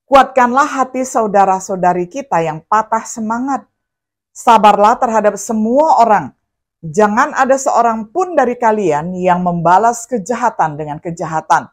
Kuatkanlah hati saudara-saudari kita yang patah semangat. Sabarlah terhadap semua orang. Jangan ada seorang pun dari kalian yang membalas kejahatan dengan kejahatan.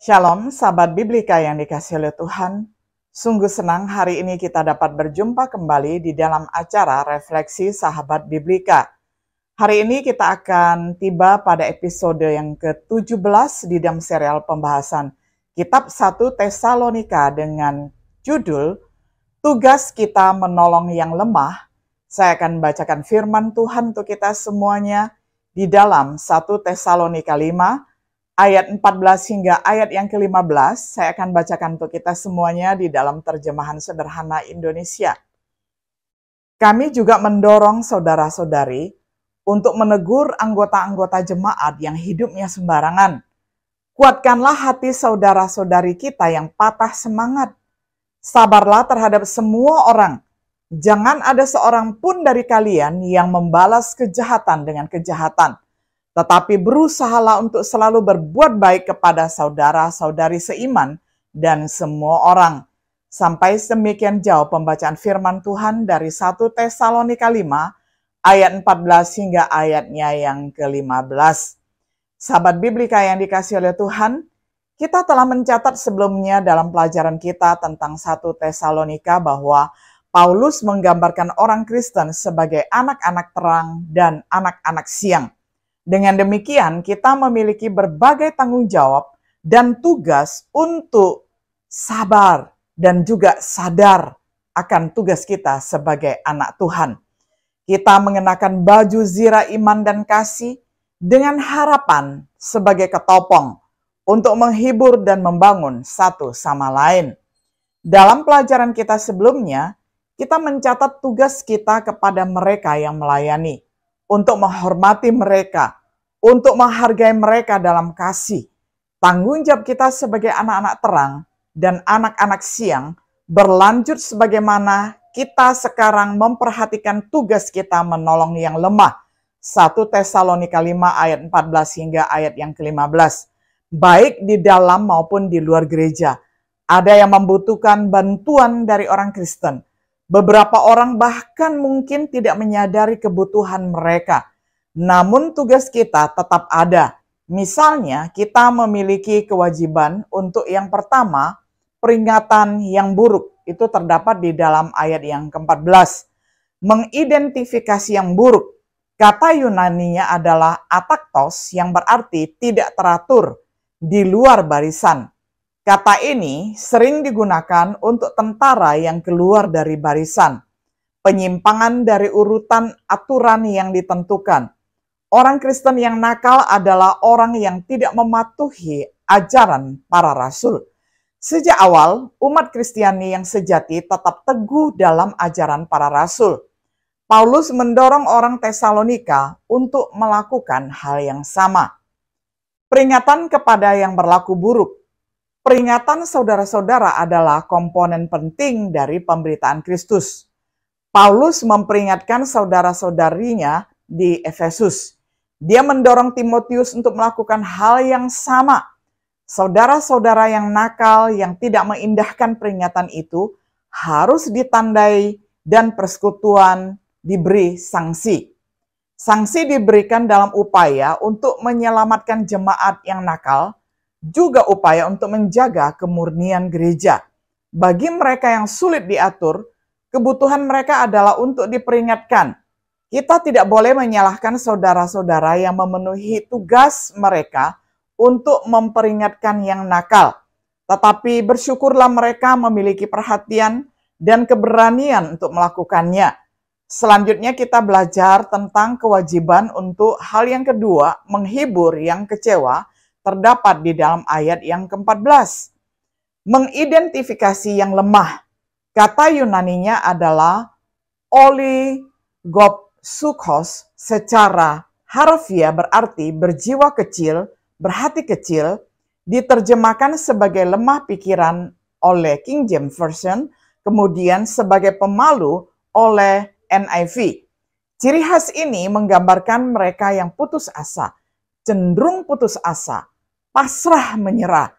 Shalom, sahabat Biblika yang dikasihi oleh Tuhan. Sungguh senang hari ini kita dapat berjumpa kembali di dalam acara Refleksi Sahabat Biblika. Hari ini kita akan tiba pada episode yang ke-17 di dalam serial pembahasan Kitab 1 Tesalonika dengan judul Tugas Kita Menolong Yang Lemah. Saya akan bacakan firman Tuhan untuk kita semuanya di dalam 1 Tesalonika 5, ayat 14 hingga ayat yang ke-15, saya akan bacakan untuk kita semuanya di dalam terjemahan sederhana Indonesia. Kami juga mendorong saudara-saudari untuk menegur anggota-anggota jemaat yang hidupnya sembarangan. Kuatkanlah hati saudara-saudari kita yang patah semangat. Sabarlah terhadap semua orang. Jangan ada seorang pun dari kalian yang membalas kejahatan dengan kejahatan. Tetapi berusahalah untuk selalu berbuat baik kepada saudara-saudari seiman dan semua orang. Sampai demikian jauh pembacaan firman Tuhan dari 1 Tesalonika 5 ayat 14 hingga ayatnya yang ke-15. Sahabat Biblika yang dikasihi oleh Tuhan, kita telah mencatat sebelumnya dalam pelajaran kita tentang 1 Tesalonika bahwa Paulus menggambarkan orang Kristen sebagai anak-anak terang dan anak-anak siang. Dengan demikian, kita memiliki berbagai tanggung jawab dan tugas untuk sabar dan juga sadar akan tugas kita sebagai anak Tuhan. Kita mengenakan baju zirah iman dan kasih dengan harapan sebagai ketopong untuk menghibur dan membangun satu sama lain. Dalam pelajaran kita sebelumnya, kita mencatat tugas kita kepada mereka yang melayani, untuk menghormati mereka, untuk menghargai mereka dalam kasih. Tanggung jawab kita sebagai anak-anak terang dan anak-anak siang berlanjut sebagaimana kita sekarang memperhatikan tugas kita menolong yang lemah. 1 Tesalonika 5 ayat 14 hingga ayat yang ke-15. Baik di dalam maupun di luar gereja. Ada yang membutuhkan bantuan dari orang Kristen. Beberapa orang bahkan mungkin tidak menyadari kebutuhan mereka. Namun tugas kita tetap ada. Misalnya kita memiliki kewajiban untuk yang pertama, peringatan yang buruk. Itu terdapat di dalam ayat yang ke-14. Mengidentifikasi yang buruk. Kata Yunaninya adalah ataktos yang berarti tidak teratur, di luar barisan. Kata ini sering digunakan untuk tentara yang keluar dari barisan. Penyimpangan dari urutan aturan yang ditentukan. Orang Kristen yang nakal adalah orang yang tidak mematuhi ajaran para rasul. Sejak awal, umat Kristiani yang sejati tetap teguh dalam ajaran para rasul. Paulus mendorong orang Tesalonika untuk melakukan hal yang sama. Peringatan kepada yang berlaku buruk. Peringatan saudara-saudara adalah komponen penting dari pemberitaan Kristus. Paulus memperingatkan saudara-saudarinya di Efesus. Dia mendorong Timotius untuk melakukan hal yang sama. Saudara-saudara yang nakal, yang tidak mengindahkan peringatan itu, harus ditandai dan persekutuan diberi sanksi. Sanksi diberikan dalam upaya untuk menyelamatkan jemaat yang nakal, juga upaya untuk menjaga kemurnian gereja. Bagi mereka yang sulit diatur, kebutuhan mereka adalah untuk diperingatkan. Kita tidak boleh menyalahkan saudara-saudara yang memenuhi tugas mereka untuk memperingatkan yang nakal. Tetapi bersyukurlah mereka memiliki perhatian dan keberanian untuk melakukannya. Selanjutnya kita belajar tentang kewajiban untuk hal yang kedua, menghibur yang kecewa, terdapat di dalam ayat yang ke-14. Mengidentifikasi yang lemah. Kata Yunaninya adalah oligopsukos, secara harfiah berarti berjiwa kecil, berhati kecil, diterjemahkan sebagai lemah pikiran oleh King James Version, kemudian sebagai pemalu oleh NIV. Ciri khas ini menggambarkan mereka yang putus asa, cenderung putus asa, pasrah menyerah.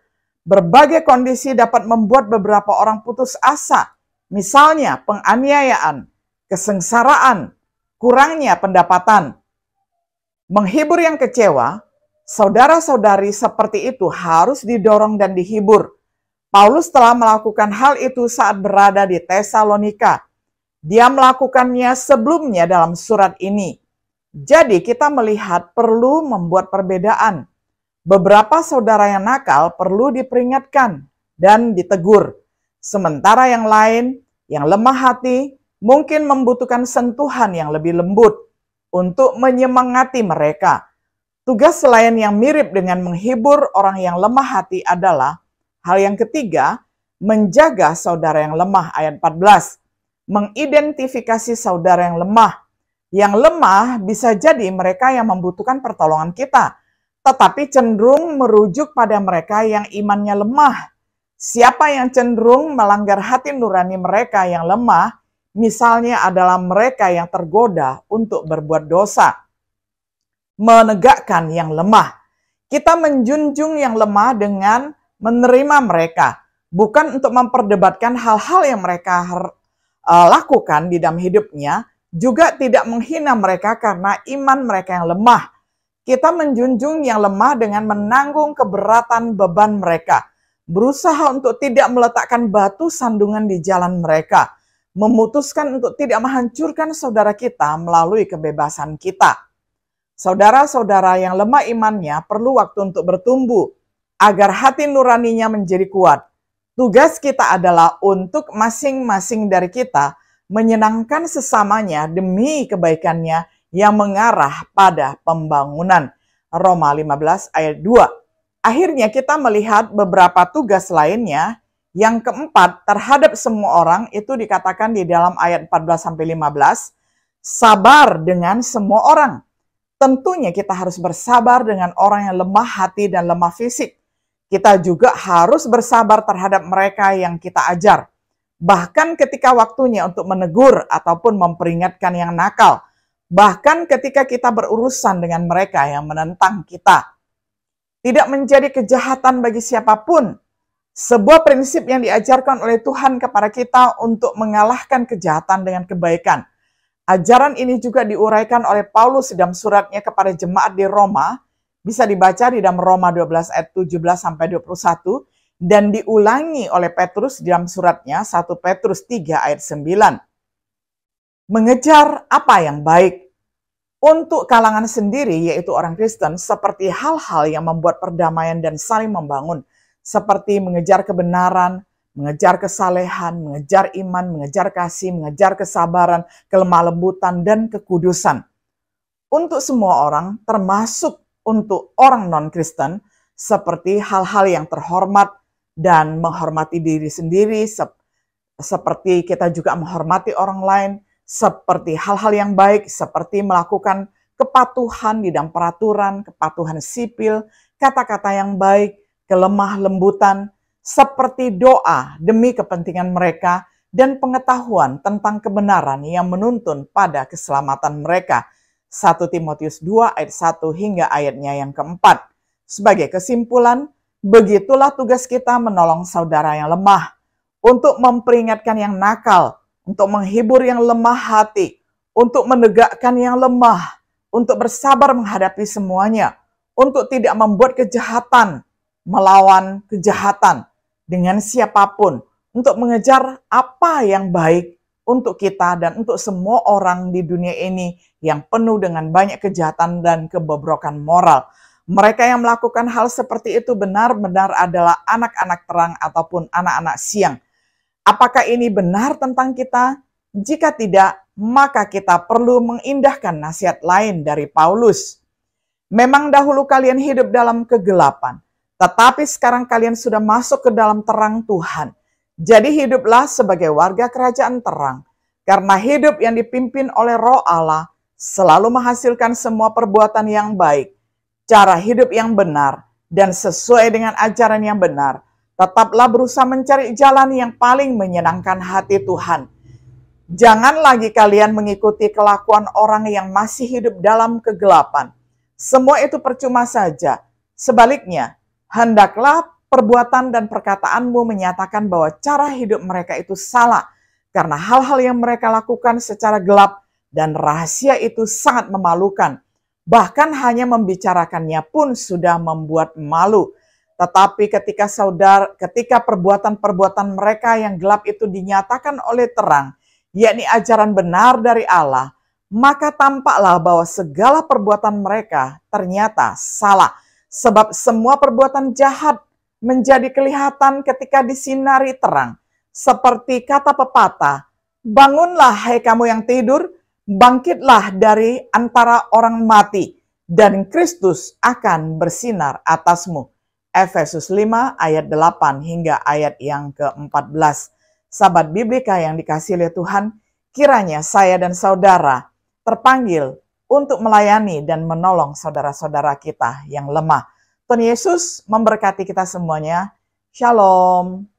Berbagai kondisi dapat membuat beberapa orang putus asa, misalnya penganiayaan, kesengsaraan, kurangnya pendapatan. Menghibur yang kecewa, saudara-saudari seperti itu harus didorong dan dihibur. Paulus telah melakukan hal itu saat berada di Tesalonika. Dia melakukannya sebelumnya dalam surat ini. Jadi kita melihat perlu membuat perbedaan. Beberapa saudara yang nakal perlu diperingatkan dan ditegur. Sementara yang lain, yang lemah hati, mungkin membutuhkan sentuhan yang lebih lembut untuk menyemangati mereka. Tugas selain yang mirip dengan menghibur orang yang lemah hati adalah hal yang ketiga, menjaga saudara yang lemah, ayat 14. Mengidentifikasi saudara yang lemah. Yang lemah bisa jadi mereka yang membutuhkan pertolongan kita, tetapi cenderung merujuk pada mereka yang imannya lemah. Siapa yang cenderung melanggar hati nurani mereka yang lemah, misalnya adalah mereka yang tergoda untuk berbuat dosa. Menegakkan yang lemah. Kita menjunjung yang lemah dengan menerima mereka, bukan untuk memperdebatkan hal-hal yang mereka lakukan di dalam hidupnya, juga tidak menghina mereka karena iman mereka yang lemah. Kita menjunjung yang lemah dengan menanggung keberatan beban mereka, berusaha untuk tidak meletakkan batu sandungan di jalan mereka, memutuskan untuk tidak menghancurkan saudara kita melalui kebebasan kita. Saudara-saudara yang lemah imannya perlu waktu untuk bertumbuh, agar hati nuraninya menjadi kuat. Tugas kita adalah untuk masing-masing dari kita menyenangkan sesamanya demi kebaikannya yang mengarah pada pembangunan. Roma 15 ayat 2. Akhirnya kita melihat beberapa tugas lainnya. Yang keempat, terhadap semua orang itu dikatakan di dalam ayat 14-15, sabar dengan semua orang. Tentunya kita harus bersabar dengan orang yang lemah hati dan lemah fisik. Kita juga harus bersabar terhadap mereka yang kita ajar. Bahkan ketika waktunya untuk menegur ataupun memperingatkan yang nakal. Bahkan ketika kita berurusan dengan mereka yang menentang kita. Tidak menjadi kejahatan bagi siapapun. Sebuah prinsip yang diajarkan oleh Tuhan kepada kita untuk mengalahkan kejahatan dengan kebaikan. Ajaran ini juga diuraikan oleh Paulus dalam suratnya kepada jemaat di Roma. Bisa dibaca di dalam Roma 12 ayat 17-21 dan diulangi oleh Petrus dalam suratnya 1 Petrus 3 ayat 9. Mengejar apa yang baik. Untuk kalangan sendiri yaitu orang Kristen seperti hal-hal yang membuat perdamaian dan saling membangun. Seperti mengejar kebenaran, mengejar kesalehan, mengejar iman, mengejar kasih, mengejar kesabaran, kelemah lembutan, dan kekudusan. Untuk semua orang termasuk untuk orang non-Kristen, seperti hal-hal yang terhormat dan menghormati diri sendiri, seperti kita juga menghormati orang lain, seperti hal-hal yang baik, seperti melakukan kepatuhan di dalam peraturan, kepatuhan sipil, kata-kata yang baik, kelemah lembutan, seperti doa demi kepentingan mereka, dan pengetahuan tentang kebenaran yang menuntun pada keselamatan mereka. 1 Timotius 2 ayat 1 hingga ayatnya yang keempat. Sebagai kesimpulan, begitulah tugas kita menolong saudara yang lemah, untuk memperingatkan yang nakal, untuk menghibur yang lemah hati, untuk menegakkan yang lemah, untuk bersabar menghadapi semuanya, untuk tidak membuat kejahatan, melawan kejahatan dengan siapapun, untuk mengejar apa yang baik untuk kita dan untuk semua orang di dunia ini yang penuh dengan banyak kejahatan dan kebobrokan moral. Mereka yang melakukan hal seperti itu benar-benar adalah anak-anak terang ataupun anak-anak siang. Apakah ini benar tentang kita? Jika tidak, maka kita perlu mengindahkan nasihat lain dari Paulus. Memang dahulu kalian hidup dalam kegelapan, tetapi sekarang kalian sudah masuk ke dalam terang Tuhan. Jadi hiduplah sebagai warga kerajaan terang, karena hidup yang dipimpin oleh Roh Allah selalu menghasilkan semua perbuatan yang baik, cara hidup yang benar, dan sesuai dengan ajaran yang benar. Tetaplah berusaha mencari jalan yang paling menyenangkan hati Tuhan. Jangan lagi kalian mengikuti kelakuan orang yang masih hidup dalam kegelapan. Semua itu percuma saja. Sebaliknya, hendaklah perbuatan dan perkataanmu menyatakan bahwa cara hidup mereka itu salah, karena hal-hal yang mereka lakukan secara gelap dan rahasia itu sangat memalukan. Bahkan hanya membicarakannya pun sudah membuat malu. Tetapi ketika perbuatan-perbuatan mereka yang gelap itu dinyatakan oleh terang, yakni ajaran benar dari Allah, maka tampaklah bahwa segala perbuatan mereka ternyata salah. Sebab semua perbuatan jahat menjadi kelihatan ketika disinari terang. Seperti kata pepatah, bangunlah hai kamu yang tidur, bangkitlah dari antara orang mati, dan Kristus akan bersinar atasmu. Efesus 5 ayat 8 hingga ayat yang ke-14. Sahabat Biblika yang dikasihi oleh Tuhan, kiranya saya dan saudara terpanggil untuk melayani dan menolong saudara-saudara kita yang lemah. Tuhan Yesus memberkati kita semuanya. Shalom.